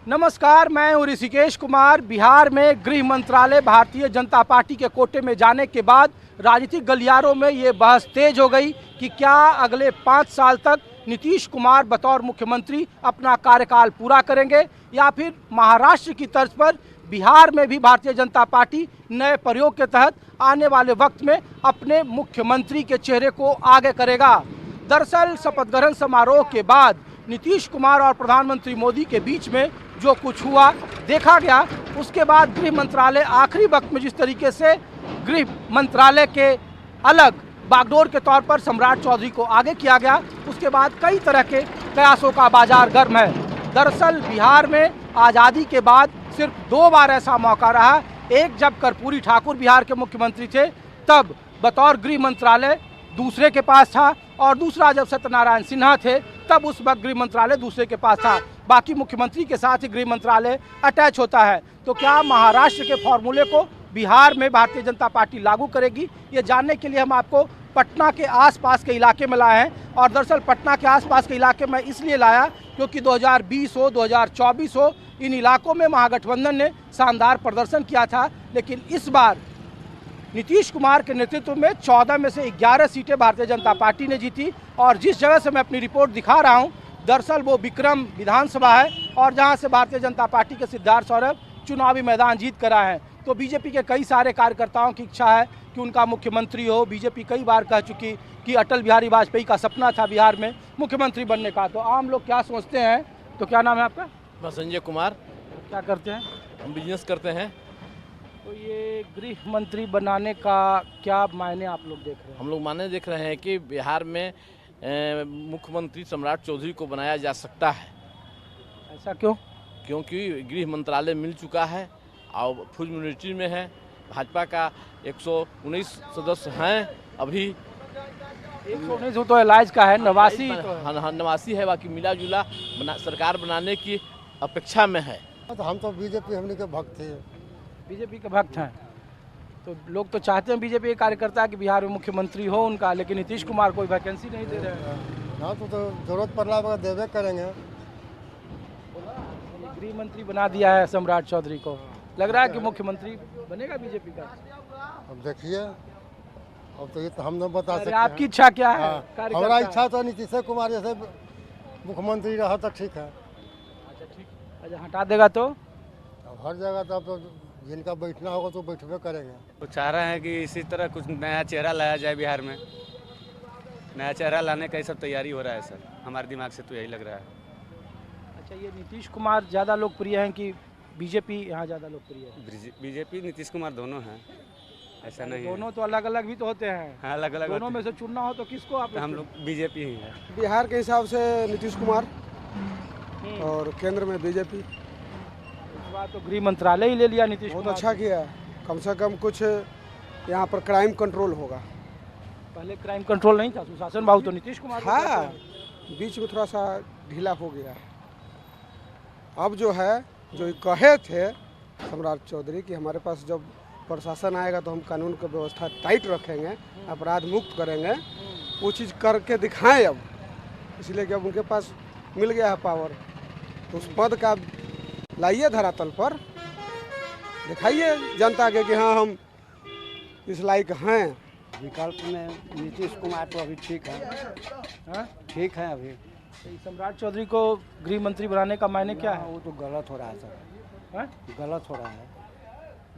नमस्कार, मैं हूं ऋषिकेश कुमार। बिहार में गृह मंत्रालय भारतीय जनता पार्टी के कोटे में जाने के बाद राजनीतिक गलियारों में ये बहस तेज हो गई कि क्या अगले 5 साल तक नीतीश कुमार बतौर मुख्यमंत्री अपना कार्यकाल पूरा करेंगे या फिर महाराष्ट्र की तर्ज पर बिहार में भी भारतीय जनता पार्टी नए प्रयोग के तहत आने वाले वक्त में अपने मुख्यमंत्री के चेहरे को आगे करेगा। दरअसल शपथ ग्रहण समारोह के बाद नीतीश कुमार और प्रधानमंत्री मोदी के बीच में जो कुछ हुआ देखा गया, उसके बाद गृह मंत्रालय आखिरी वक्त में जिस तरीके से गृह मंत्रालय के अलग बागडोर के तौर पर सम्राट चौधरी को आगे किया गया, उसके बाद कई तरह के प्रयासों का बाजार गर्म है। दरअसल बिहार में आज़ादी के बाद सिर्फ 2 बार ऐसा मौका रहा, एक जब कर्पूरी ठाकुर बिहार के मुख्यमंत्री थे तब बतौर गृह मंत्रालय दूसरे के पास था, और दूसरा जब सत्यनारायण सिन्हा थे तब उस वक्त गृह मंत्रालय दूसरे के पास था। बाकी मुख्यमंत्री के साथ ही गृह मंत्रालय अटैच होता है। तो क्या महाराष्ट्र के फॉर्मूले को बिहार में भारतीय जनता पार्टी लागू करेगी, ये जानने के लिए हम आपको पटना के आसपास के इलाके में लाए हैं। और दरअसल पटना के आसपास के इलाके में इसलिए लाया क्योंकि 2020 हो 2024 हो, इन इलाकों में महागठबंधन ने शानदार प्रदर्शन किया था, लेकिन इस बार नीतीश कुमार के नेतृत्व में 14 में से 11 सीटें भारतीय जनता पार्टी ने जीती। और जिस जगह से मैं अपनी रिपोर्ट दिखा रहा हूं, दरअसल वो विक्रम विधानसभा है, और जहां से भारतीय जनता पार्टी के सिद्धार्थ सौरभ चुनावी मैदान जीत कर आए हैं। तो बीजेपी के कई सारे कार्यकर्ताओं की इच्छा है कि उनका मुख्यमंत्री हो। बीजेपी कई बार कह चुकी कि अटल बिहारी वाजपेयी का सपना था बिहार में मुख्यमंत्री बनने का। तो आम लोग क्या सोचते हैं? तो क्या नाम है आपका? मैं संजय कुमार। क्या करते हैं? हम बिजनेस करते हैं। तो ये गृह मंत्री बनाने का क्या मायने आप लोग देख रहे हैं? हम लोग माने देख रहे हैं कि बिहार में मुख्यमंत्री सम्राट चौधरी को बनाया जा सकता है। ऐसा क्यों? क्योंकि गृह मंत्रालय मिल चुका है और फुल मिनिस्ट्री में है। भाजपा का 119 सदस्य हैं अभी। 119 तो एलाइज का है, 89 नवासी है, बाकी मिला जुला सरकार बनाने की अपेक्षा में है। तो हम तो बीजेपी हमने के भक्त थे। बीजेपी के भक्त हैं तो लोग तो चाहते हैं बीजेपी के कार्यकर्ता कि बिहार में मुख्यमंत्री हो उनका, लेकिन नीतीश कुमार कोई वैकेंसी नहीं दे रहे हैं। हाँ तो जरूरत पड़ने पर देवे करेंगे। गृह मंत्री बना दिया है सम्राट चौधरी को, लग रहा है कि मुख्यमंत्री बनेगा बीजेपी का। अब देखिए, अब तो ये तो हम नहीं बता सकते। आपकी इच्छा क्या है? हमारा इच्छा तो नीतीश कुमार जैसे मुख्यमंत्री रहा तो ठीक है। अच्छा ठीक, अच्छा हटा देगा तो अब हर जगह तो अब तो जिनका बैठना होगा तो बैठबे करेंगे। तो चाह रहे हैं कि इसी तरह कुछ नया चेहरा लाया जाए बिहार में। नया चेहरा लाने का ही सब तैयारी हो रहा है सर, हमारे दिमाग से तो यही लग रहा है। अच्छा, ये नीतीश कुमार ज़्यादा लोकप्रिय हैं कि बीजेपी यहाँ ज़्यादा लोकप्रिय है? बीजेपी नीतीश कुमार दोनों हैं, ऐसा नहीं है। दोनों तो अलग अलग भी तो होते हैं। हाँ, अलग अलग दोनों में से चुनना हो तो किसको आप? हम लोग बीजेपी ही है। बिहार के हिसाब से नीतीश कुमार और केंद्र में बीजेपी। तो गृह मंत्रालय ही ले लिया नीतीश बहुत कुमार। अच्छा किया है, कम से कम कुछ यहाँ पर क्राइम कंट्रोल होगा। पहले क्राइम कंट्रोल नहीं था, सुशासन बाबू तो नीतीश कुमार। हाँ, बीच में थोड़ा सा ढीला हो गया है। अब जो है, जो कहे थे सम्राट चौधरी कि हमारे पास जब प्रशासन आएगा तो हम कानून की व्यवस्था टाइट रखेंगे, अपराध मुक्त करेंगे, वो चीज़ करके दिखाएं। अब इसलिए कि अब उनके पास मिल गया है पावर, तो उस पद का लाइए धरातल पर, दिखाइए जनता के कि हाँ हम इस लायक हैं। विकल्प में नीतीश कुमार तो अभी ठीक है। ठीक है अभी। सम्राट चौधरी को गृह मंत्री बनाने का मायने क्या है? वो तो गलत हो रहा है सर। हाँ? गलत हो रहा है।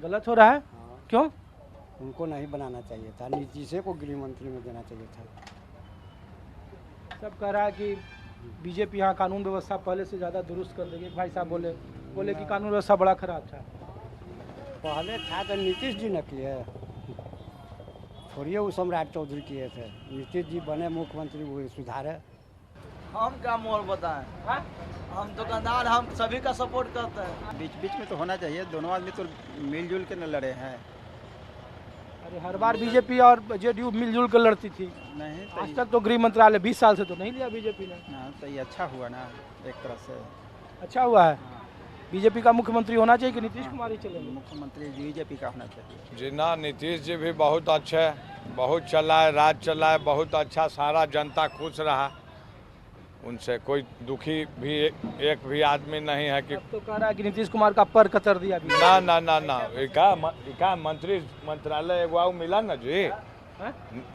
गलत हो रहा है? हाँ। क्यों? उनको नहीं बनाना चाहिए था, नीतीश को गृह मंत्री में देना चाहिए था। सब कह रहा है कि बीजेपी यहाँ कानून व्यवस्था पहले से ज़्यादा दुरुस्त कर देगी। भाई साहब बोले कि कानून व्यवस्था बड़ा खराब था। पहले था तो नीतीश जी न किए, थोड़ी वो सम्राट चौधरी किए थे। नीतीश जी बने मुख्यमंत्री, वो सुधारे। हम क्या मोहर बताएं? हम दुकानदार, हम सभी का सपोर्ट करते हैं। बीच बीच में तो होना चाहिए, दोनों आदमी तो मिलजुल के न लड़े हैं। अरे हर बार बीजेपी और जेडीयू मिलजुल कर लड़ती थी। नहीं आज तक तो गृह मंत्रालय 20 साल से तो नहीं लिया बीजेपी ने। हाँ, तो ये अच्छा हुआ ना, एक तरह से अच्छा हुआ है। बीजेपी का मुख्यमंत्री होना चाहिए कि नीतीश कुमार ही चलेंगे? मुख्यमंत्री बीजेपी का होना चाहिए। जी ना, नीतीश जी भी बहुत अच्छे, बहुत चला है, राज चला है, बहुत अच्छा, सारा जनता खुश रहा। उनसे कोई दुखी भी एक भी आदमी नहीं है कि अब तो कह रहा है कि नीतीश कुमार का पर कतर दिया अभी। ना ना ना ना इका मंत्रालय एगो आउ मिला ना जी,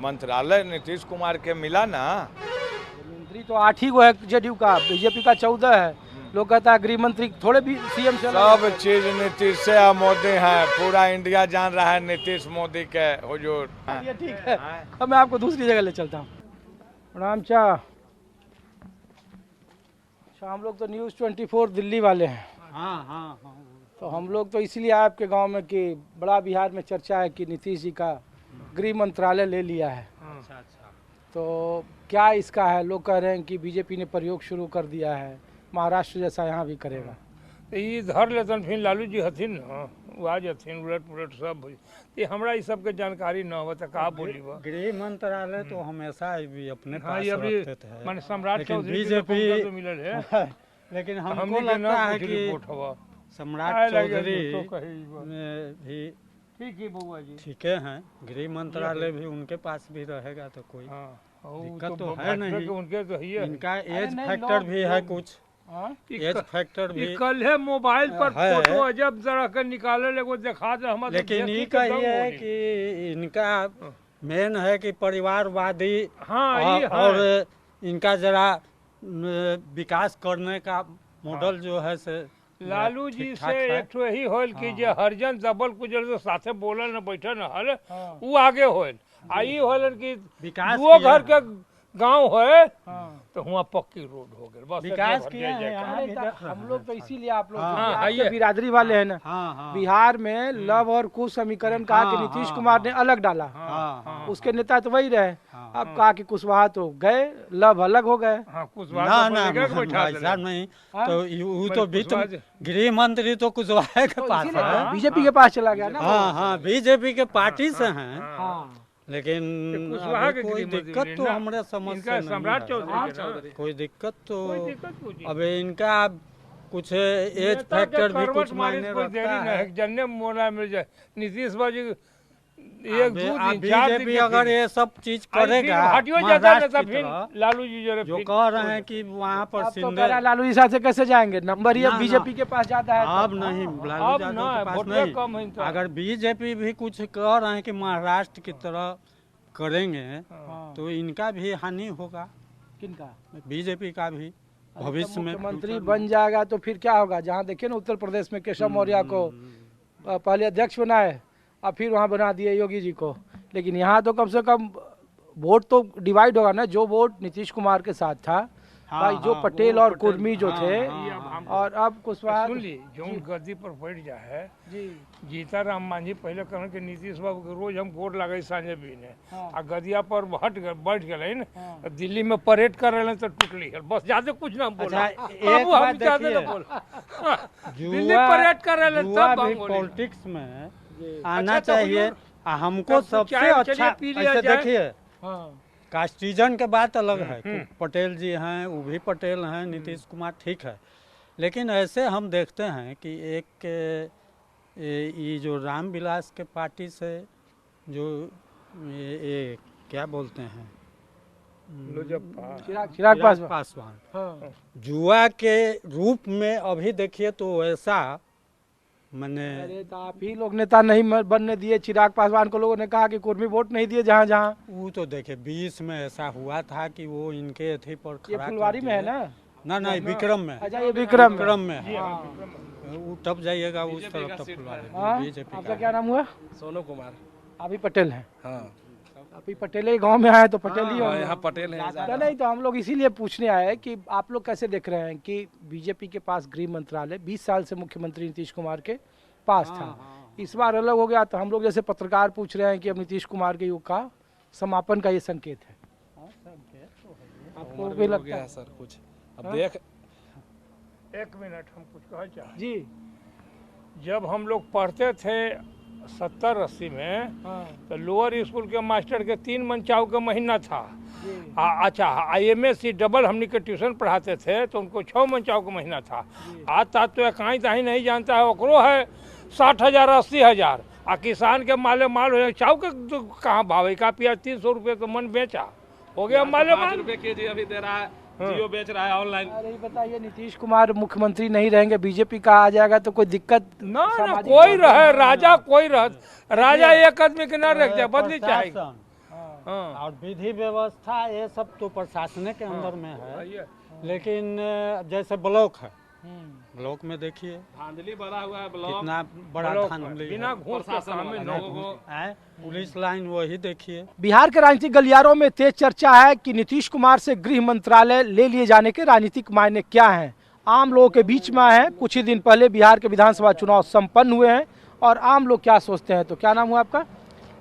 मंत्रालय नीतीश कुमार के मिला ना। मंत्री तो 8 ही गो है जेडीयू का, बीजेपी का 14 है। लोग कहता है गृह मंत्री थोड़े भी सीएम से सब चीज नीतीश से और मोदी है, पूरा इंडिया जान रहा है नीतीश मोदी के हुजूर। ये ठीक है, अब मैं आपको दूसरी जगह ले चलता हूँ। प्रणाम चा। अच्छा, हम लोग तो न्यूज़ 24 दिल्ली वाले हैं। हाँ। तो हम लोग तो इसलिए आए आपके गांव में कि बड़ा बिहार में चर्चा है कि नीतीश जी का गृह मंत्रालय ले लिया है। अच्छा। तो क्या इसका है? लोग कह रहे हैं कि बीजेपी ने प्रयोग शुरू कर दिया है, महाराष्ट्र जैसा यहाँ भी करेगा। ये धर लेतन फिर लालू जी हथिन न, वो आ जथिन उलट पुलट सब ये हमरा इस सब के जानकारी न हो तो का बोली बा। गृह मंत्रालय तो हमेशा भी अपने पास ये अभी रखते थे, माने सम्राट लेकिन चौधरी बीजेपी तो मिलल है। लेकिन हमको हमने के लगता ना है कुछ कि रिपोर्ट हुआ सम्राट चौधरी तो कही बा। में भी ठीक है बउआ जी। ठीक है, गृह मंत्रालय भी उनके पास भी रहेगा तो कोई दिक्कत तो है भाजपा नहीं। के उनके तो ही है। इनका एज फैक्टर भी है कुछ, एज फैक्टर भी कल है मोबाइल पर है। फोटो अजब तरह के निकाले ले दिखा दे हमारे। लेकिन ये कही है कि इनका मेन है कि परिवारवादी और इनका जरा विकास करने का मॉडल जो है से लालू जी से एक तो यही होल कि जे हरजन दबल कुजर से साथे बोलल न बैठल न हल वो आगे होल। आई होल कि विकास दो घर के गांव है तो हुआ पक्की रोड हो गए, बस विकास किया है। हम लोग तो इसीलिए आप लोग आपके बिरादरी वाले हैं ना, बिहार में लव और कुश समीकरण कहा कि नीतीश कुमार ने अलग डाला, उसके नेता तो वही रहे। अब कहा कि कुशवाहा तो गए, लव अलग हो गए। ना नहीं तो वो तो गृह मंत्री तो कुशवाहा के पास है, बीजेपी के पास चला गया ना। हाँ, बीजेपी के पार्टी से हैं। लेकिन कोई दिक्कत तो हमारे समझ से सम्राट नहीं चौधरी कोई दिक्कत तो अब इनका कुछ एज फैक्टर भी कुछ मायने रखता है। जन्ने मोना मिल जाए नीतीश बाजी एक बीजेपी अगर ये सब चीज करेगा, लालू जी जो कह रहे हैं कि वहाँ पर तो लालू जी साथ से कैसे जाएंगे? नंबर ही बीजेपी के पास जाता है। अब नहीं, लालू यादव के पास नहीं। अगर बीजेपी भी कुछ कह रहे हैं कि महाराष्ट्र की तरह करेंगे तो इनका भी हानि होगा। किनका? बीजेपी का भी भविष्य में मुख्यमंत्री बन जाएगा तो फिर क्या होगा? जहाँ देखिए ना उत्तर प्रदेश में केशव मौर्य को पहले अध्यक्ष बनाए और फिर वहाँ बना दिए योगी जी को, लेकिन यहाँ तो कम से कम वोट तो डिवाइड होगा ना। जो वोट नीतीश कुमार के साथ था भाई, जो पटेल और कुर्मी जो थे, और अब कुशवाहा जो गद्दी पर बैठ जाए जी, जीता राम मांझी पहले कहन के नीतीश बाबू के रोज हम गोर लगे सांझे भी ने आ गदिया पर बैठ गए न, दिल्ली में परेड कर रहे तो टूटली है, बस ज्यादा कुछ ना बोला। एक बात देखिए, दिल्ली परेड कर रहे तब पॉलिटिक्स में आना चाहिए। हमको सबसे अच्छा ऐसे देखिए, कास्टिजन के बात अलग है, पटेल जी हैं, वो भी पटेल हैं, नीतीश कुमार ठीक है, लेकिन ऐसे हम देखते हैं कि एक ये जो रामविलास के पार्टी से जो ये क्या बोलते हैं, चिराग पासवान जुआ के रूप में अभी देखिए तो ऐसा मैंने, अरे तो आप ही लोग नेता नहीं बनने दिए चिराग पासवान को। लोगों ने कहा कि कुर्मी वोट नहीं दिए जहाँ जहाँ। वो तो देखे 20 में ऐसा हुआ था कि वो इनके थे पर खड़ा, ये फुलवारी में है ना? ना विक्रम में। अच्छा, ये विक्रम में है। वो तब जाइएगा उस तरफ तब फुलवारी। बीजेपी आपका क्या नाम हुआ? सोनू कुमार। अभी पटेल है? हाँ, अभी पटेल गांव में आए तो पटेल ही होंगे। यहाँ पटेल है। नहीं तो हम लोग इसीलिए पूछने आए कि आप लोग कैसे देख रहे हैं कि बीजेपी के पास गृह मंत्रालय 20 साल से मुख्यमंत्री नीतीश कुमार के पास था, इस बार अलग हो गया, तो हम लोग जैसे पत्रकार पूछ रहे हैं कि अब नीतीश कुमार के युग का समापन का ये संकेत है। आपको भी लगता है सर कुछ? अब देख, एक मिनट हम कुछ कह चाहे जी। जब हम लोग पढ़ते थे 70-80 में तो लोअर स्कूल के मास्टर के 3 मनचाव का महीना था। अच्छा, IMSC डबल हमने के ट्यूशन पढ़ाते थे तो उनको 6 मनचाव का महीना था। आज तक तो कहीं ताही नहीं जानता है, ओकरो है 60,000 80,000। आ किसान के माले माल हो चाव के कहाँ भाव है? का पिया 300 रुपये तो मन बेचा हो गया माले माल। ₹5 केजी अभी दे रहा है जियो बेच रहा है ऑनलाइन। अरे बताइए, नीतीश कुमार मुख्यमंत्री नहीं रहेंगे, बीजेपी का आ जाएगा तो कोई दिक्कत? ना कोई रहे राजा, कोई रह राजा एक आदमी के ना रख जाए, बदली चाहिए। और विधि व्यवस्था ये सब तो प्रशासन के अंदर में है, लेकिन जैसे ब्लॉक है, ब्लॉक में देखिए धांधली भरा हुआ है ब्लॉक, कितना बड़ा धांधली है। बिना घूस के सामने लोगों को पुलिस लाइन वही देखिए। बिहार के राजनीतिक गलियारों में तेज चर्चा है कि नीतीश कुमार से गृह मंत्रालय ले लिए जाने के राजनीतिक मायने क्या हैं, आम लोगों के बीच में है। कुछ ही दिन पहले बिहार के विधानसभा चुनाव संपन्न हुए हैं और आम लोग क्या सोचते हैं। तो क्या नाम हुआ आपका?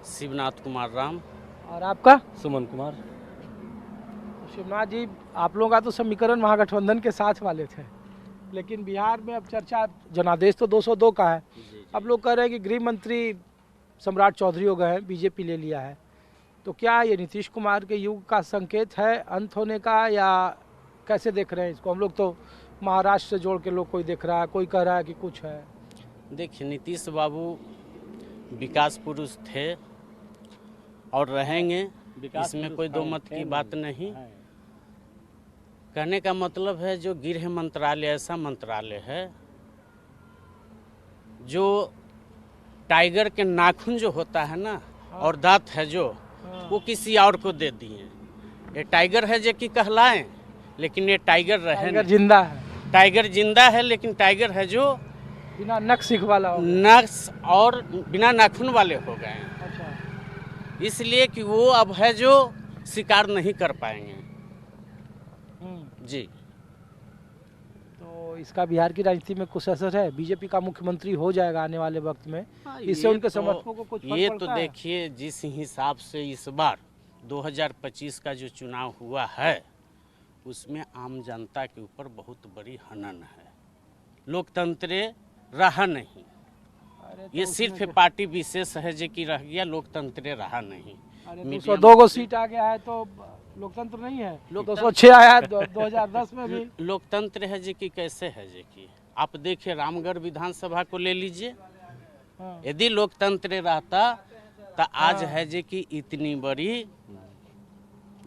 शिवनाथ कुमार राम। और आपका? सुमन कुमार। शिवनाथ जी, आप लोगों का तो समीकरण महागठबंधन के साथ वाले थे, लेकिन बिहार में अब चर्चा, जनादेश तो 202 का है, अब लोग कह रहे हैं कि गृह मंत्री सम्राट चौधरी हो गए हैं, बीजेपी ले लिया है। तो क्या ये नीतीश कुमार के युग का संकेत है अंत होने का, या कैसे देख रहे हैं इसको? हम लोग तो महाराष्ट्र से जोड़ के लोग, कोई देख रहा है, कोई कह रहा है कि कुछ है। देखिए, नीतीश बाबू विकास पुरुष थे और रहेंगे, इसमें कोई दो मत की बात नहीं। कहने का मतलब है जो गृह मंत्रालय ऐसा मंत्रालय है जो टाइगर के नाखून जो होता है ना और दांत है जो, वो किसी और को दे दिए। ये टाइगर है जो कि कहलाएं, लेकिन ये टाइगर रहे, टाइगर जिंदा है, टाइगर जिंदा है, लेकिन टाइगर है जो बिना नक्श वाला, नक्श और बिना नाखून वाले हो गए हैं। अच्छा। इसलिए कि वो अब है जो शिकार नहीं कर पाएंगे जी। तो इसका बिहार की राजनीति में कुछ असर है? बीजेपी का मुख्यमंत्री हो जाएगा आने वाले वक्त में, इससे उनके समर्थकों को कुछ फर्क ये पड़ता तो है? देखिए, जिस हिसाब से इस बार 2025 का जो चुनाव हुआ है उसमें आम जनता के ऊपर बहुत बड़ी हनन है। लोकतंत्र रहा नहीं, ये सिर्फ पार्टी विशेष है जो कि रह गया, लोकतंत्र रहा नहीं। 202 सीट आ गया है तो लोकतंत्र नहीं है। 206 आया है 2010 में भी। लोकतंत्र है जी कि कैसे है जी कि आप देखिए रामगढ़ विधानसभा को ले लीजिए, यदि लोकतंत्र रहता तो आज है जी कि इतनी बड़ी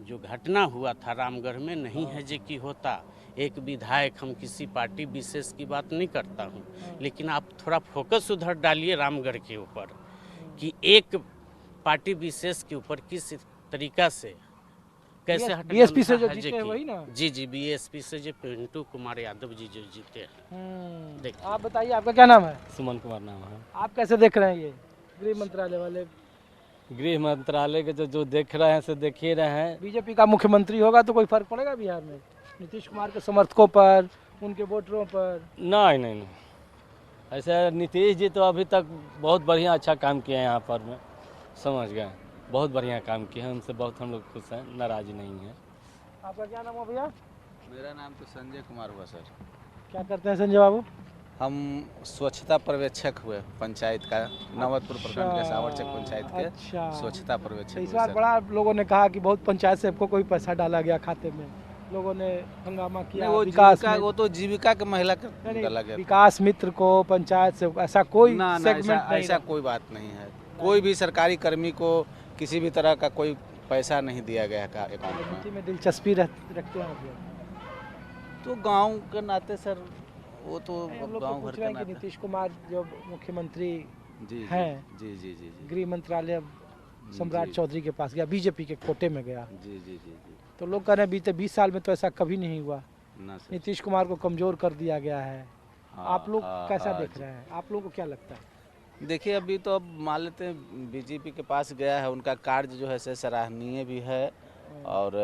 जो घटना हुआ था रामगढ़ में नहीं है जी कि होता। एक विधायक, हम किसी पार्टी विशेष की बात नहीं करता हूँ, लेकिन आप थोड़ा फोकस उधर डालिए रामगढ़ के ऊपर कि एक पार्टी विशेष के ऊपर किस तरीका से कैसे बीएसपी से जो जीते हैं वही ना? जी जी, बीएसपी से जो पिंटू कुमार यादव जी जो जीते हैं। देखिए, आप बताइए, आपका क्या नाम है? सुमन कुमार नाम है। आप कैसे देख रहे हैं ये गृह मंत्रालय वाले? गृह मंत्रालय के जो देख रहे हैं से देख ही रहे हैं। बीजेपी का मुख्यमंत्री होगा तो कोई फर्क पड़ेगा बिहार में नीतीश कुमार के समर्थकों पर, उनके वोटरों पर? नहीं नहीं नहीं, ऐसे नीतीश जी तो अभी तक बहुत बढ़िया अच्छा काम किए हैं यहाँ पर, में समझ गए, बहुत बढ़िया काम किए हैं, उनसे बहुत हम लोग खुश हैं, नाराज नहीं है। आपका क्या नाम है भैया? मेरा नाम तो संजय कुमार हुआ सर। क्या करते हैं संजय बाबू? हम स्वच्छता पर्यवेक्षक हुए पंचायत का, नवतपुर प्रखंड के सावरचक पंचायत के स्वच्छता पर्यवेक्षक। इस बार बड़ा लोगों ने कहा कि बहुत पंचायत से आपको कोई पैसा डाला गया खाते में, लोगों ने हंगामा किया। वो विकास वो तो जीविका के महिला का डाला गया। विकास मित्र को पंचायत से ऐसा कोई सेगमेंट नहीं, ऐसा कोई बात नहीं है। कोई भी सरकारी कर्मी को किसी भी तरह का कोई पैसा नहीं दिया गया है अकाउंट में। दिलचस्पी रखते हैं तो गांव के नाते सर, वो तो गांव भर के नाते। नीतीश कुमार जो मुख्यमंत्री हैं, जी जी जी, गृह मंत्रालय सम्राट चौधरी के पास गया, बीजेपी के कोटे में गया। जी जी जी, तो लोग कह रहे हैं बीते 20 साल में तो ऐसा कभी नहीं हुआ, नीतीश कुमार को कमजोर कर दिया गया है। आप लोग कैसा देख रहे हैं? आप लोगों को क्या लगता है? देखिए, अभी तो अब मान लेते हैं बीजेपी के पास गया है, उनका कार्य जो है सराहनीय भी है और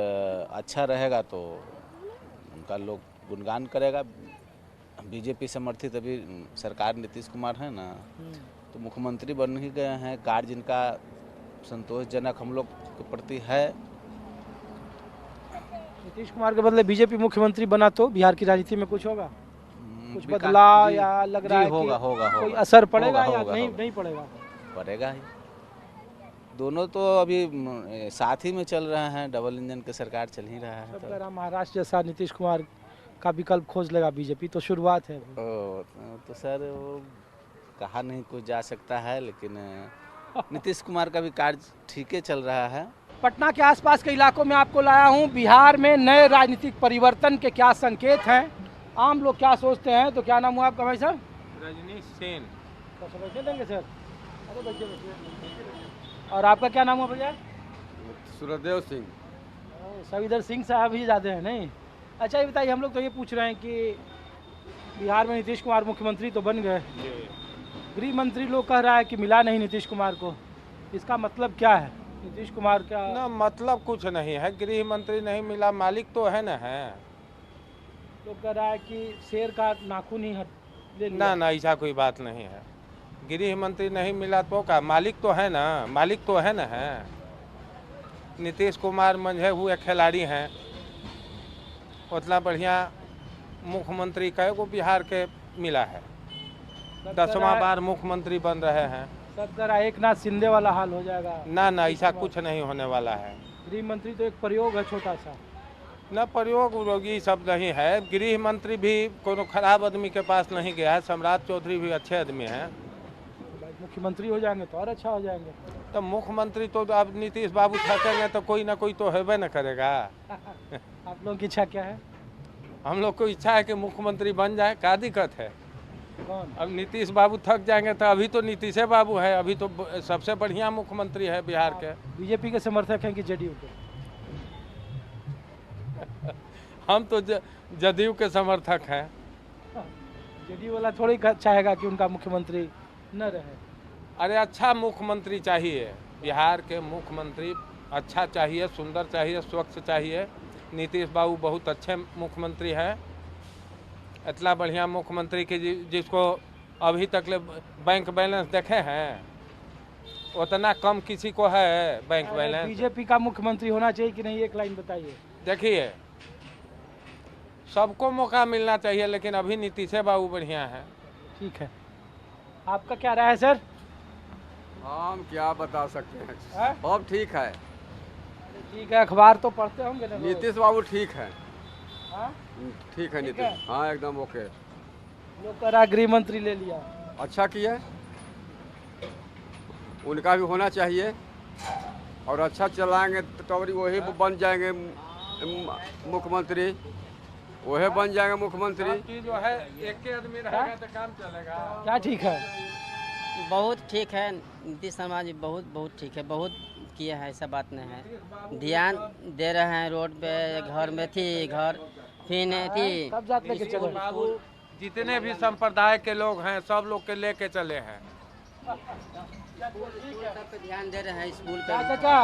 अच्छा रहेगा तो उनका लोग गुणगान करेगा। बीजेपी समर्थित अभी सरकार नीतीश कुमार है ना, तो मुख्यमंत्री बन ही गए हैं, कार्य जिनका संतोषजनक हम लोग के प्रति है। नीतीश कुमार के बदले बीजेपी मुख्यमंत्री बना तो बिहार की राजनीति में कुछ होगा, कुछ बदलाव, या लग रहा है होगा होगा कोई असर पड़ेगा या नहीं पड़ेगा? पड़ेगा ही। दोनों तो अभी साथ ही में चल रहे हैं, डबल इंजन की सरकार चल ही रहा है। तो महाराष्ट्र जैसा नीतीश कुमार का विकल्प खोज लेगा बीजेपी, तो शुरुआत है। तो सर वो कहा नहीं कुछ जा सकता है, लेकिन नीतीश कुमार का भी कार्य ठीक ही चल रहा है। पटना के आसपास के इलाकों में आपको लाया हूं। बिहार में नए राजनीतिक परिवर्तन के क्या संकेत हैं, आम लोग क्या सोचते हैं। तो क्या नाम हुआ आपका भाई साहब? रजनीश सेन। बैठे देंगे सर? अरे बैठिए। और आपका क्या नाम हुआ भैया? सूर्यदेव सिंह। सब इधर सिंह साहब ही ज़्यादा हैं नहीं? अच्छा ये बताइए, हम लोग तो ये पूछ रहे हैं कि बिहार में नीतीश कुमार मुख्यमंत्री तो बन गए, गृह मंत्री लोग कह रहा है कि मिला नहीं नीतीश कुमार को, इसका मतलब क्या है? नीतीश कुमार का ना मतलब कुछ नहीं है, गृह मंत्री नहीं मिला, मालिक तो है ना है। तो कह रहा है कि शेर का नाखून ही ले लिया। ना ऐसा कोई बात नहीं है, गृह मंत्री नहीं मिला तो का मालिक तो है ना, मालिक तो है ना है। नीतीश कुमार मंझे हुए खिलाड़ी हैं, उतना बढ़िया मुख्यमंत्री कई को बिहार के मिला है, 10वां बार मुख्यमंत्री बन रहे हैं। सब तरह एक नाथ शिंदे वाला हाल हो जाएगा। ना ऐसा कुछ नहीं होने वाला है। गृह मंत्री तो एक प्रयोग है छोटा सा। न प्रयोग उद्योगी सब नहीं है, गृह मंत्री भी कोनो खराब आदमी के पास नहीं गया है, सम्राट चौधरी भी अच्छे आदमी हैं। मुख्यमंत्री हो जाएंगे तो और अच्छा हो जाएंगे। तो मुख्यमंत्री तो अब नीतीश बाबू थकेंगे तो कोई ना कोई तो हेबे न करेगा। आप लोगों की इच्छा क्या है? हम लोग को इच्छा है कि मुख्यमंत्री बन जाए, क्या दिक्कत है? कौन? अब नीतीश बाबू थक जाएंगे तो अभी तो नीतीश बाबू है, अभी तो सबसे बढ़िया मुख्यमंत्री है बिहार के। बीजेपी के समर्थक हैं कि जदयू के? हम तो जदयू के समर्थक हैं। जदयू वाला थोड़ी चाहेगा कि उनका मुख्यमंत्री न रहे। अरे अच्छा मुख्यमंत्री चाहिए, बिहार के मुख्यमंत्री अच्छा चाहिए, सुंदर चाहिए, स्वच्छ चाहिए। नीतीश बाबू बहुत अच्छे मुख्यमंत्री हैं, इतना बढ़िया मुख्यमंत्री के जिसको अभी तक ले बैंक बैलेंस देखे हैं, उतना कम किसी को है बैंक बैलेंस। बीजेपी का मुख्यमंत्री होना चाहिए कि नहीं, एक लाइन बताइए। देखिए सबको मौका मिलना चाहिए, लेकिन अभी नीतीश बाबू बढ़िया है। ठीक है, आपका क्या राय है सर? हम क्या बता सकते हैं, अब ठीक है। ठीक है, अखबार तो पढ़ते होंगे ना? नीतीश बाबू ठीक है। ठीक है ठीक नीतीश, है? हाँ एकदम ओके। लोग कह रहा गृह मंत्री ले लिया। अच्छा किया, उनका भी होना चाहिए, और अच्छा चलाएंगे तो वही बन जाएंगे मुख्यमंत्री, वही बन जाएंगे मुख्यमंत्री। जो है एक आदमी रहेगा तो काम चलेगा। क्या ठीक है? बहुत ठीक है, नीतीश कुमार जी बहुत ठीक है, बहुत किया है, ऐसा बात नहीं है। ध्यान दे रहे हैं, रोड पे घर में थी, घर फिर थी। बाबू जितने भी संप्रदाय के लोग हैं सब लोग के लेके चले हैं। सब पे ध्यान दे रहे हैं, स्कूल पे। चाचा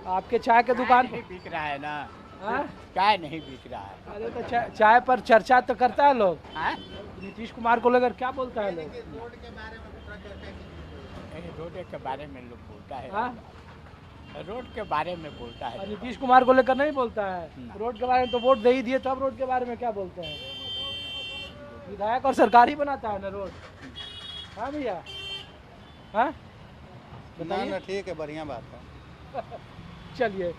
आपके चाय के दुकान नहीं बिक रहा है ना? हाँ? चाय नहीं बिक रहा है। अरे तो चाय पर चर्चा तो करता है लोग। नीतीश कुमार को लेकर क्या बोलता है लोग? रोड के बारे में लोग बोलता है। रोड के बारे में बोलता है। नीतीश कुमार को लेकर नहीं बोलता है। रोड के बारे में तो वोट दे ही दिए, तब रोड के बारे में क्या बोलते हैं? विधायक और सरकार ही बनाता है ना रोड। हाँ भैया, हाँ बताइए। ठीक है, बढ़िया बात है। चलिए,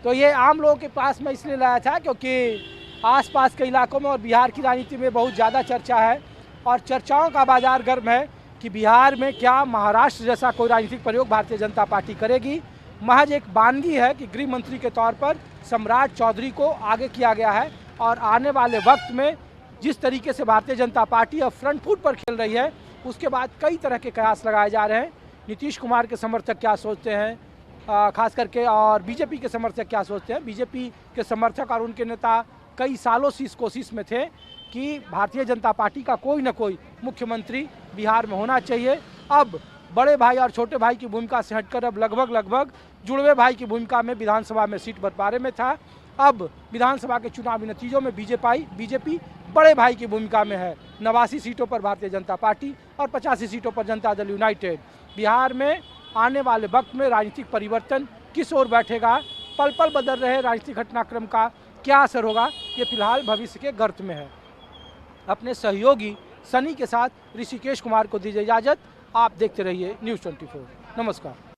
तो ये आम लोगों के पास में इसलिए लाया था क्योंकि आसपास के इलाकों में और बिहार की राजनीति में बहुत ज़्यादा चर्चा है, और चर्चाओं का बाजार गर्म है कि बिहार में क्या महाराष्ट्र जैसा कोई राजनीतिक प्रयोग भारतीय जनता पार्टी करेगी। महज एक बानगी है कि गृह मंत्री के तौर पर सम्राट चौधरी को आगे किया गया है, और आने वाले वक्त में जिस तरीके से भारतीय जनता पार्टी अब फ्रंट फुट पर खेल रही है, उसके बाद कई तरह के कयास लगाए जा रहे हैं। नीतीश कुमार के समर्थक क्या सोचते हैं खास करके, और बीजेपी के समर्थक क्या सोचते हैं। बीजेपी के समर्थक और उनके नेता कई सालों से इस कोशिश में थे कि भारतीय जनता पार्टी का कोई न कोई मुख्यमंत्री बिहार में होना चाहिए। अब बड़े भाई और छोटे भाई की भूमिका से हटकर अब लगभग जुड़वे भाई की भूमिका में विधानसभा में सीट बंटवारे में था। अब विधानसभा के चुनावी नतीजों में बीजेपी बड़े भाई की भूमिका में है। 89 सीटों पर भारतीय जनता पार्टी और 85 सीटों पर जनता दल यूनाइटेड। बिहार में आने वाले वक्त में राजनीतिक परिवर्तन किस ओर बैठेगा, पल पल बदल रहे राजनीतिक घटनाक्रम का क्या असर होगा, ये फिलहाल भविष्य के गर्त में है। अपने सहयोगी सनी के साथ ऋषिकेश कुमार को दीजिए इजाजत। आप देखते रहिए न्यूज़ 24। नमस्कार।